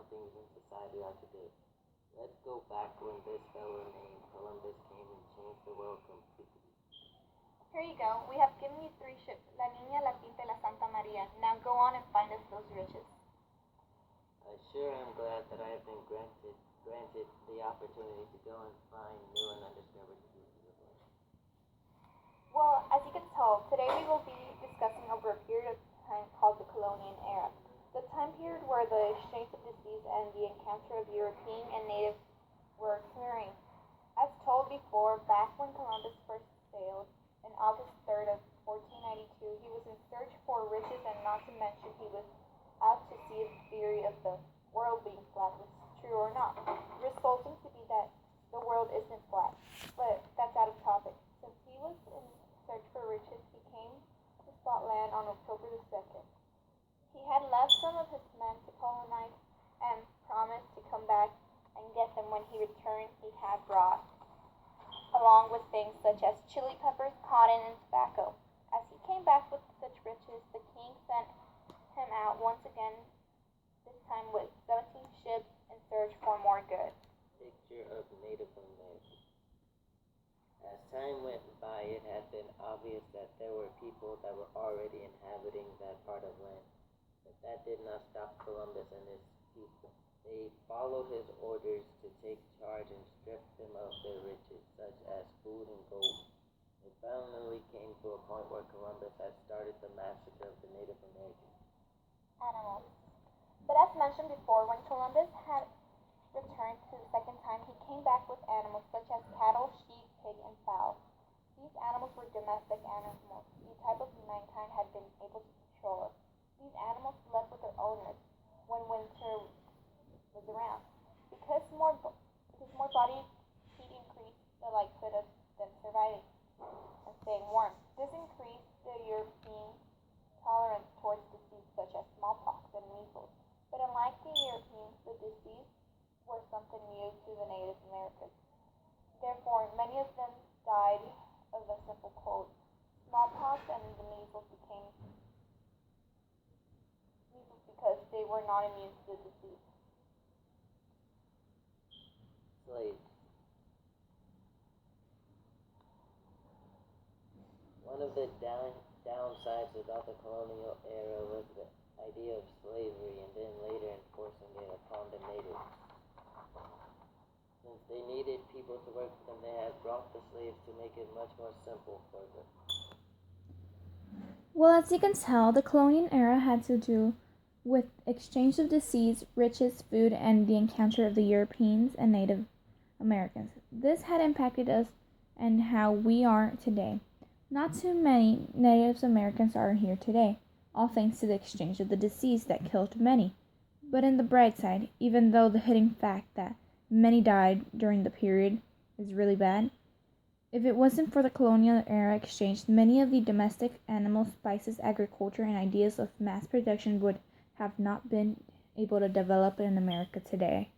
how things in society are today. Let's go back when this fellow named Columbus came and changed the world completely. Here you go. We have given you three ships, La Niña, La Pinta, y La Santa Maria. Now go on and find us those riches. I sure am glad that I have been granted the opportunity to go and find new and undiscovered pieces of land. Well, as you can tell, today we will be discussing over a period of time called the Colonial Era. The time period where the exchange of disease and the encounter of European and native were occurring. As told before, back when Columbus first sailed in August 3rd of 1492, he was in search for riches, and not to mention he was out to see if the theory of the world being flat was true or not, resulting to be that the world isn't flat. But that's out of topic. Since he was in search for riches, he came to Scotland on October the 2nd. He had left some of his men to colonize and promised to come back and get them. When he returned, he had brought along with things such as chili peppers, cotton, and tobacco. As he came back with such riches, the king sent him out once again, this time with 17 ships in search for more goods. Picture of Native American. As time went by, it had been obvious that there were people that were already inhabiting that part of land, but that did not stop Columbus and his people. They followed his orders to take charge and strip them of their riches, such as food and gold. It finally came to a point where Columbus had started the massacre of the Native Americans. Animals. But as mentioned before, when Columbus had returned to the second time, he came back with animals such as cattle, sheep, pig, and fowl. These animals were domestic animals, the type of mankind had been able to control. These animals slept with their owners when winter was around. Because more body heat increased the likelihood of them surviving and staying warm. This increased the European tolerance towards disease such as smallpox and measles. But unlike the Europeans, the disease were something new to the Native Americans. Therefore, many of them died of a simple cold. Smallpox and the measles became measles because they were not immune to the disease. Slaves. One of the downsides about the colonial era was the idea of slavery and then later enforcing it upon the natives. Since they needed people to work for them, they had brought the slaves to make it much more simple for them. Well, as you can tell, the colonial era had to do with exchange of disease, riches, food, and the encounter of the Europeans and Native Americans. This had impacted us and how we are today. Not too many Native Americans are here today, all thanks to the exchange of the disease that killed many. But in the bright side, even though the hitting fact that many died during the period is really bad, if it wasn't for the colonial era exchange, many of the domestic animals, spices, agriculture, and ideas of mass production would have not been able to develop in America today.